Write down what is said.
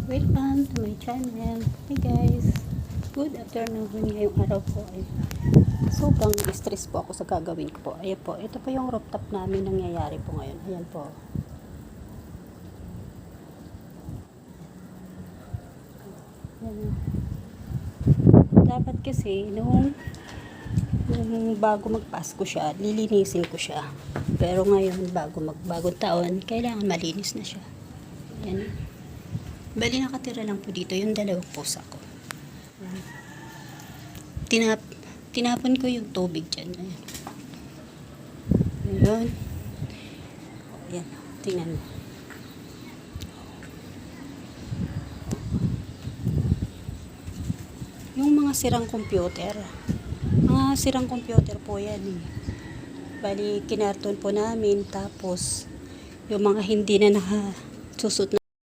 Welcome to my channel. Hey guys, good afternoon. Ngayong araw po ay sobrang stress po ako sa gagawin ko po. Ayan po, ito po yung rooftop namin nangyayari po ngayon. Ayan po. Ayan. Dapat kasi nung bago magpasko siya, lilinisin ko siya. Pero ngayon, bagong taon, kailangan malinis na siya. Ayan. Bali nakatira lang po dito yung dalawang pusa ko. Tinapon ko yung tubig dyan. Ayan. Ayan. Ayan. Tingnan mo. Yung mga sirang computer. Mga sirang computer po yan eh. Bali kinarton po namin. Tapos yung mga hindi na nakasusot